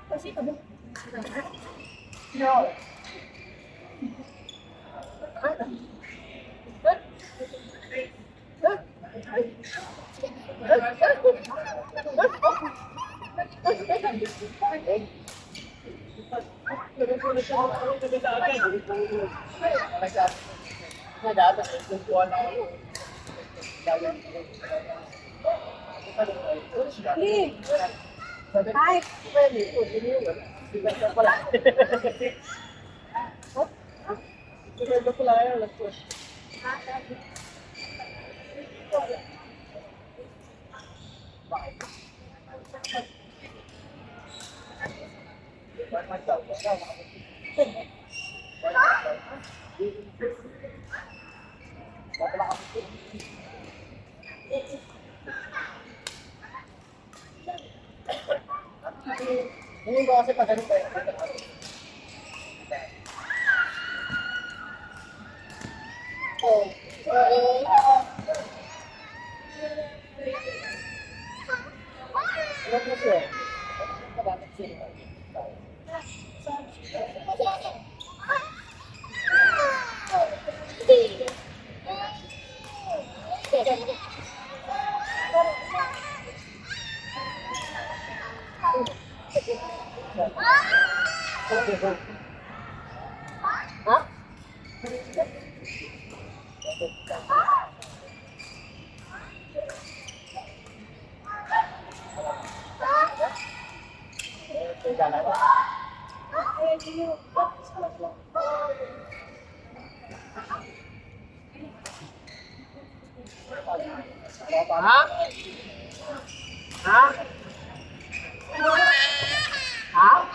Kasi kami. No. Lee. Hi. Hindi ba kasi pag ganito eh. Ano po siya? Ha? Ha? Ha? Ha?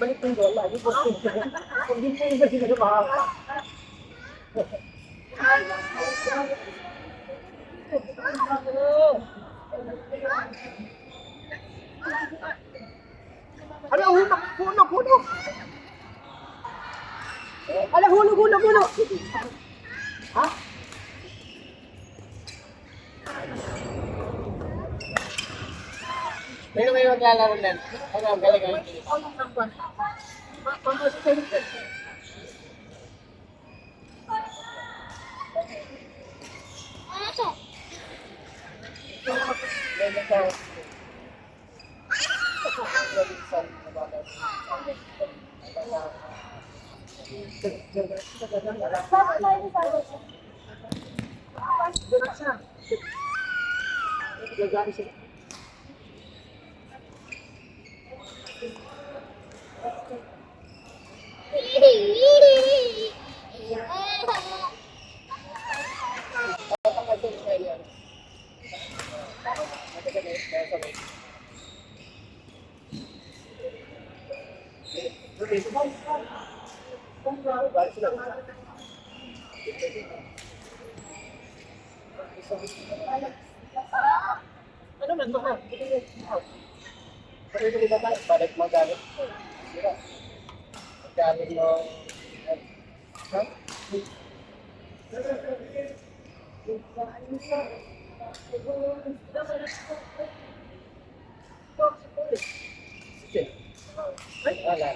Balik yung dola, yung posting ko. Hindi po yung kasi na makaka. Ala, hulog. Ala, hulog. Ha? Pero may maglalaro na. Ano, galing ang ano man ba? Pero ito ba tayo? Balik mo gamit. Gamit mo. Ha? Ay, wala.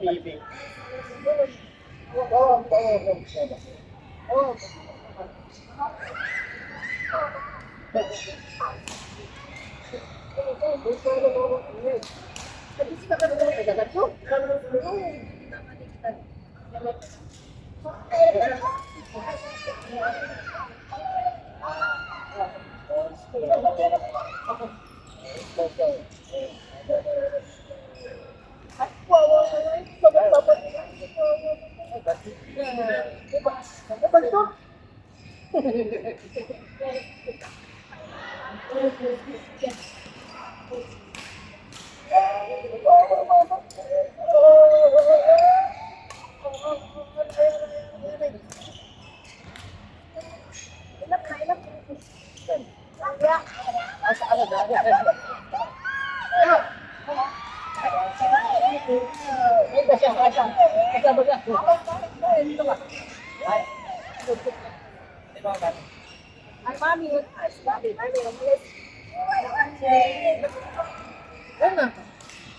Bibig. Ay, mami, Dana.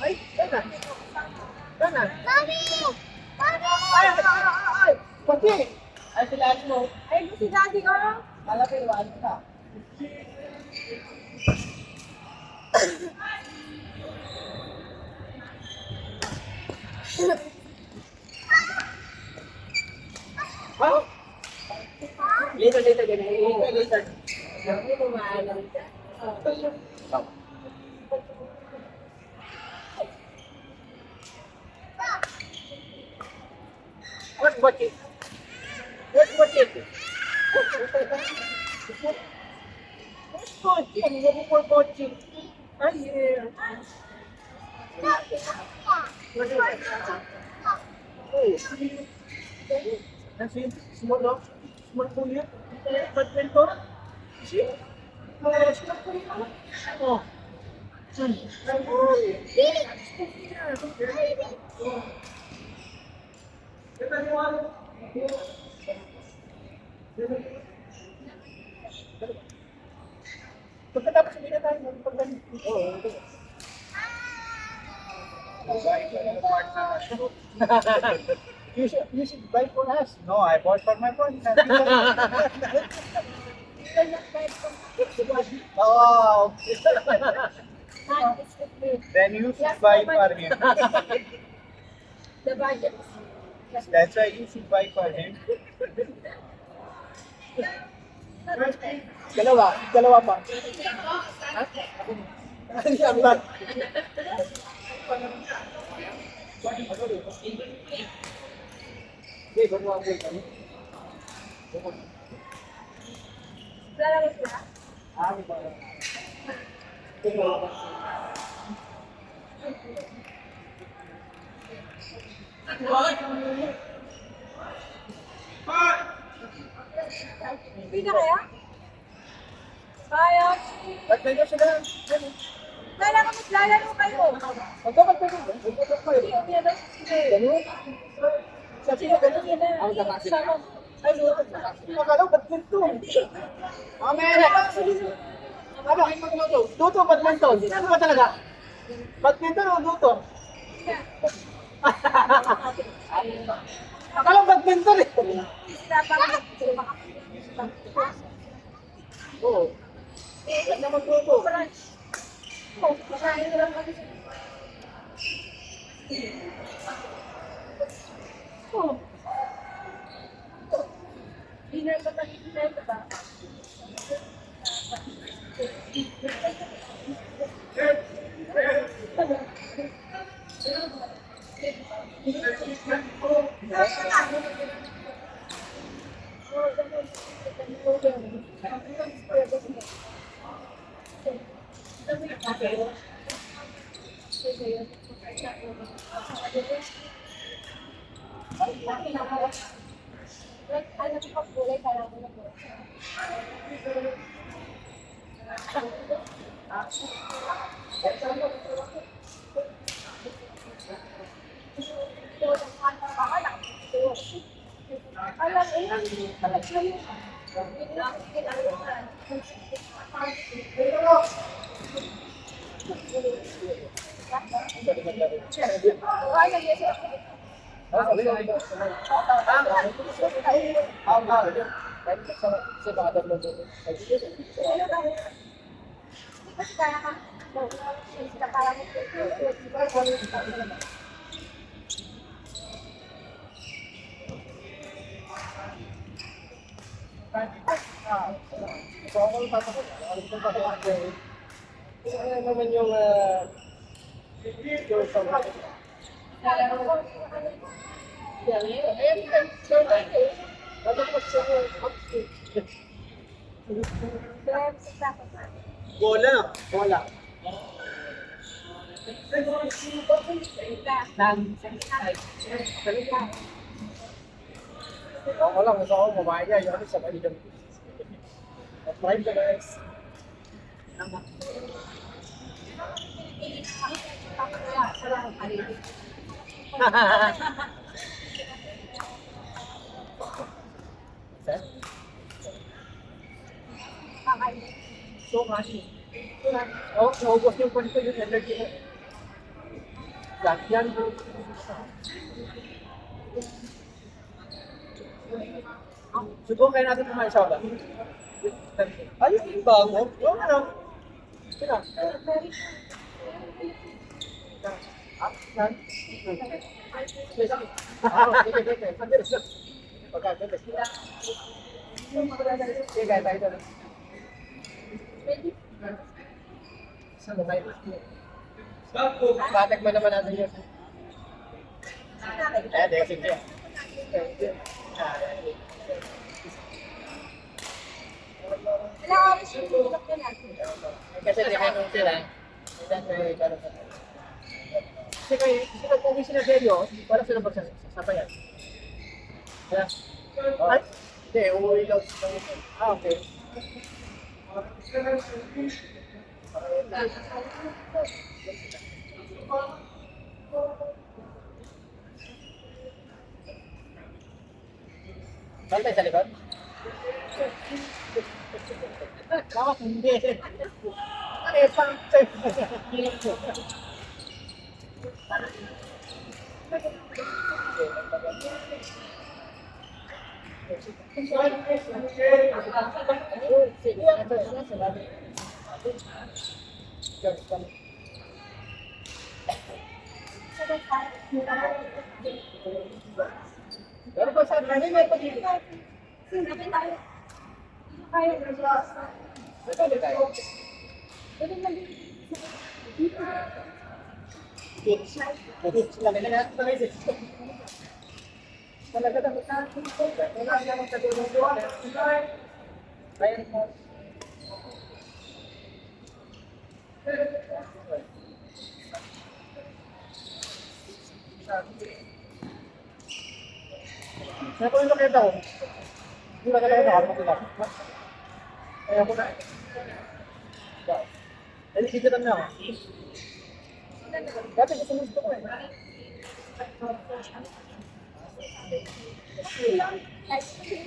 Ay, dana. Dana. Mami! Mami! Ay, ay, ay, ay. Pati. Ay, sila mo. Ay, si daddy ko. Malapit ba? Ano ka? Ha? Later, later, later, later. Hindi mo maalam. What watching? What watching? What's watching? What watching? Ay, Nasi, small no? Small kulit. Badminton. See? Small kulit. Oh. Pagkatapos hindi na tayo magpagdali. Oo. You should buy for us. No, I bought for my phone. Oh, then you should buy for him. The budget. That's why you should buy for him. Dalawa pa. Ay, ang lang. Okay, bago ako kami. Lalabas na? Hindi na kaya? Kaya. Ba't may ka sila? Lalaro kayo. Magkapat ka doon. Magkapat ka Hindi, doon. umiyan na si Sige. Ganun? Sabi ko ganun. Umiyan na. Ako nakasi. Sama. Ay, luto. Akala ko badminton. Mamaya. Ano? Luto, badminton. Ano ba talaga? Badminton o luto? Akala ko badminton eh. Oo. Ba't naman luto? Dinner ba tayo? Ito ba? Ano pa kulay kaya ko na po. Alam mo, Ano naman yung yung sa bola. Bola. Ako lang, gusto ko kumain niya. Yung ano sa kanila. Prime ka guys. So kasi. Oh, naubos yung kwento yung energy mo. Yan. Subukan natin kumain sa ba? Ayun yung bago. Yung ano? Sino? Yan. Sige, tayo. Saan ba tayo? Batek mo naman natin yun. Sige. Ilang oras yung tulog na natin? Kasi di kayo nung sila. Kasi kayo, kung sila seryo, wala sila magsasabayan. Yeah. Ay, hindi, uuwi lang. Okay. Saan tayo sa likod? Bakit hindi? Ano pang Pero pa sa kanya may pag-ibig. Sinabi tayo. Kaya ko siya. Ito din tayo. Pwede lang din. Talaga dapat natin. Wala siya magkatulong doon. Kaya mo. Saya ko yung nakita ko. Hindi na talaga nakapagpapagpapag. Kaya ko na. Dahil sikitan na ako. Dati gusto ko eh. Like,